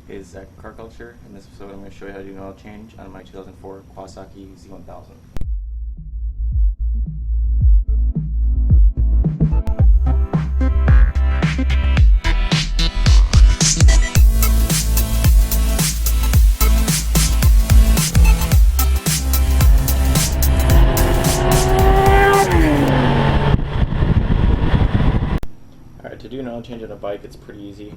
is Car Culture. In this episode I'm going to show you how to do an oil change on my 2004 Kawasaki Z1000. Alright, to do an oil change on a bike, it's pretty easy.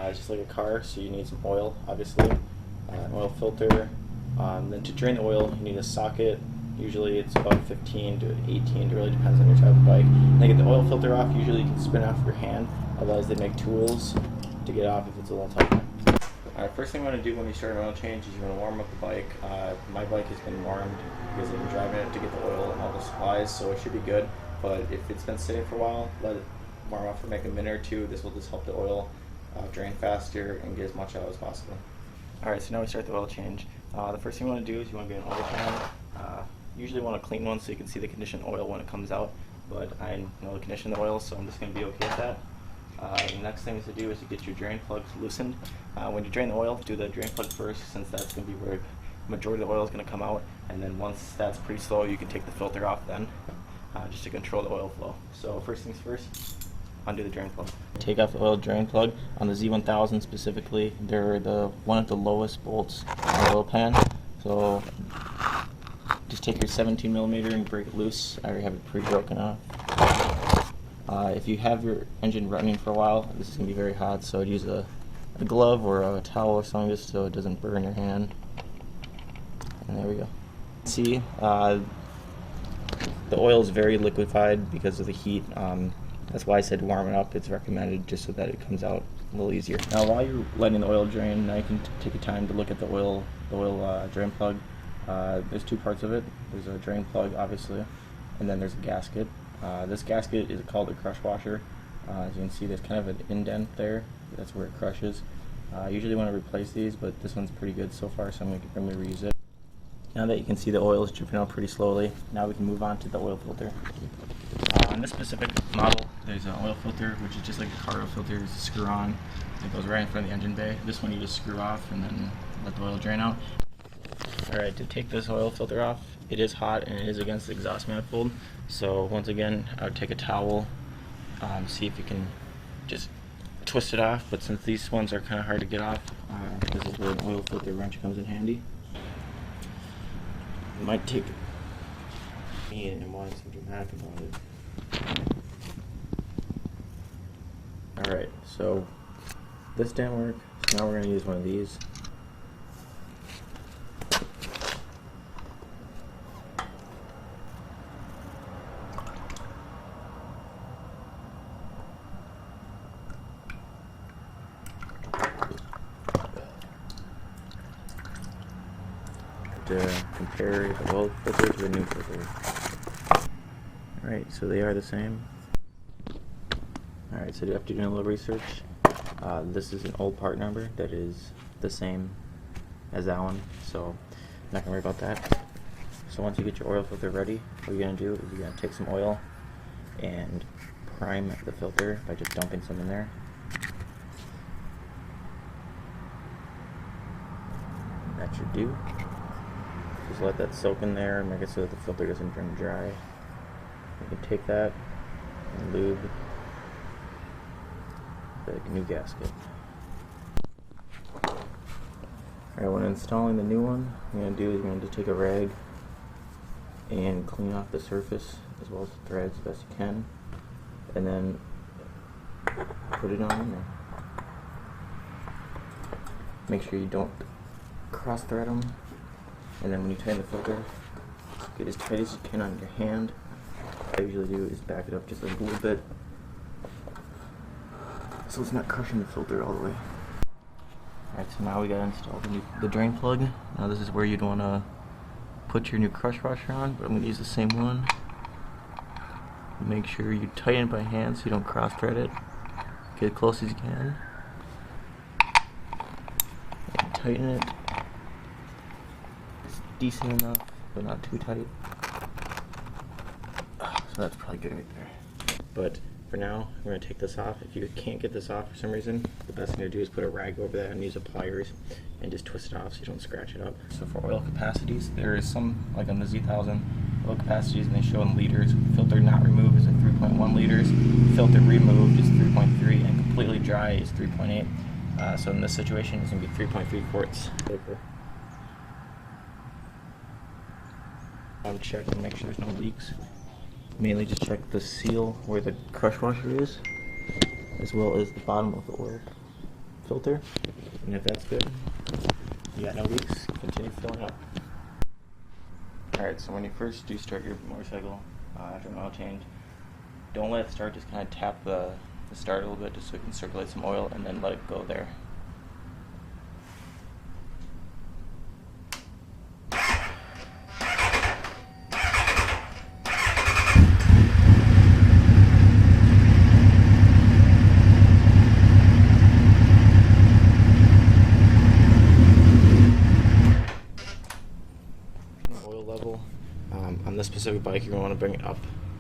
It's just like a car, so you need some oil, obviously, an oil filter. Then to drain the oil, you need a socket. Usually it's about 15 to 18, it really depends on your type of bike. And to get the oil filter off, usually you can spin off your hand, otherwise they make tools to get off if it's a little tight. Alright, first thing you want to do when you start an oil change is you want to warm up the bike. My bike has been warmed because I've been driving it to get the oil and all the supplies, so it should be good. But if it's been sitting for a while, let it warm up for like a minute or two. This will just help the oil drain faster and get as much out as possible. Alright, so now we start the oil change. The first thing you want to do is you want to get an oil pan. Usually want a clean one so you can see the conditioned oil when it comes out, but I know the condition of the oil, so I'm just going to be okay with that. The next thing to do is to get your drain plugs loosened. When you drain the oil, do the drain plug first, since that's going to be where the majority of the oil is going to come out, and then once that's pretty slow, you can take the filter off then, just to control the oil flow. So first things first, undo the drain plug. Take off the oil drain plug. On the Z1000 specifically, they're one of the lowest bolts on the oil pan. So just take your 17mm and break it loose. I already have it pre-broken off. If you have your engine running for a while, this is going to be very hot, so I'd use a glove or a towel or something just so it doesn't burn your hand. And there we go. See, the oil is very liquefied because of the heat. That's why I said warm it up. It's recommended just so that it comes out a little easier. Now while you're letting the oil drain, now you can take your time to look at the oil drain plug. There's two parts of it. There's a drain plug, obviously, and then there's a gasket. This gasket is called a crush washer. As you can see, there's kind of an indent there. That's where it crushes. I usually want to replace these, but this one's pretty good so far, so I'm going to reuse it. Now that you can see the oil is dripping out pretty slowly, now we can move on to the oil filter. On this specific model, there's an oil filter, which is just like a car oil filter. It's a screw on. It goes right in front of the engine bay. This one you just screw off and then let the oil drain out. Alright, to take this oil filter off, it is hot and it is against the exhaust manifold. So once again, I would take a towel, see if you can just twist it off. But since these ones are kind of hard to get off, this is where an oil filter wrench comes in handy. It might take me and wanting some dramatic about it. Alright, so this didn't work, so now we're going to use one of these. To compare the old filter to the new filter. Alright, so they are the same. Alright, so after doing a little research, this is an old part number that is the same as that one, so I'm not going to worry about that. So once you get your oil filter ready, what you're going to do is you're going to take some oil and prime the filter by just dumping some in there. That should do. Just let that soak in there and make it so that the filter doesn't run dry. You can take that and lube the new gasket. Alright, when installing the new one, what you're going to do is you're going to take a rag and clean off the surface as well as the threads as best you can, and then put it on in there. Make sure you don't cross thread them. And then when you tighten the filter, get as tight as you can on your hand. What I usually do is back it up just a little bit so it's not crushing the filter all the way. Alright, so now we gotta install the drain plug. Now this is where you'd want to put your new crush washer on, but I'm going to use the same one. Make sure you tighten it by hand so you don't cross thread it. Get as close as you can. And tighten it. Decent enough, but not too tight. So that's probably good right there. But for now, we're going to take this off. If you can't get this off for some reason, the best thing to do is put a rag over that and use a pliers and just twist it off so you don't scratch it up. So for oil capacities, there is some, like on the Z1000, oil capacities, and they show in liters. Filter not removed is at 3.1 liters, filter removed is 3.3, and completely dry is 3.8. So in this situation, it's going to be 3.3 quarts. Check and make sure there's no leaks. Mainly just check the seal where the crush washer is, as well as the bottom of the oil filter. And if that's good, you got no leaks, continue filling up. Alright, so when you first do start your motorcycle after an oil change, don't let it start, just kind of tap the start a little bit just so it can circulate some oil, and then let it go there. On this specific bike, you're going to want to bring it up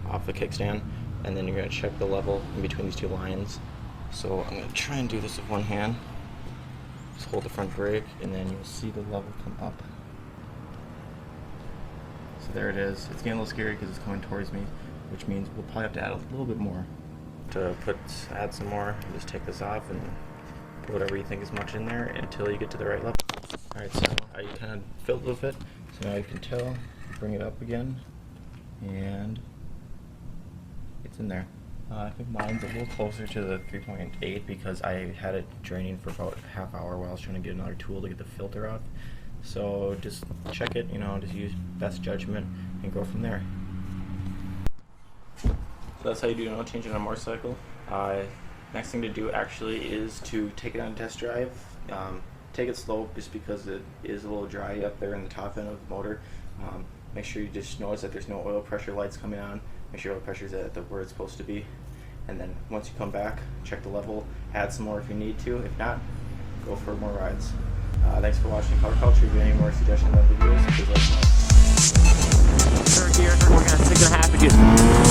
off the kickstand, and then you're going to check the level in between these two lines. So I'm going to try and do this with one hand. Just hold the front brake, and then you'll see the level come up. So there it is. It's getting a little scary because it's coming towards me, which means we'll probably have to add a little bit more. To add some more, just take this off and put whatever you think is much in there until you get to the right level. Alright, so I kind of filled with it, so now you can tell. Bring it up again, and it's in there. I think mine's a little closer to the 3.8 because I had it draining for about a half hour while I was trying to get another tool to get the filter off. So just check it, just use best judgment and go from there. So that's how you do an oil change on a motorcycle. Next thing to do actually is to take it on a test drive. Take it slow just because it is a little dry up there in the top end of the motor. Make sure you just notice that there's no oil pressure lights coming on. Make sure oil pressure is at where it's supposed to be. And then once you come back, check the level, add some more if you need to. If not, go for more rides. Thanks for watching Car Culture. If you have any more suggestions on videos, please let us know. Third gear, we're going to 6.5 inches.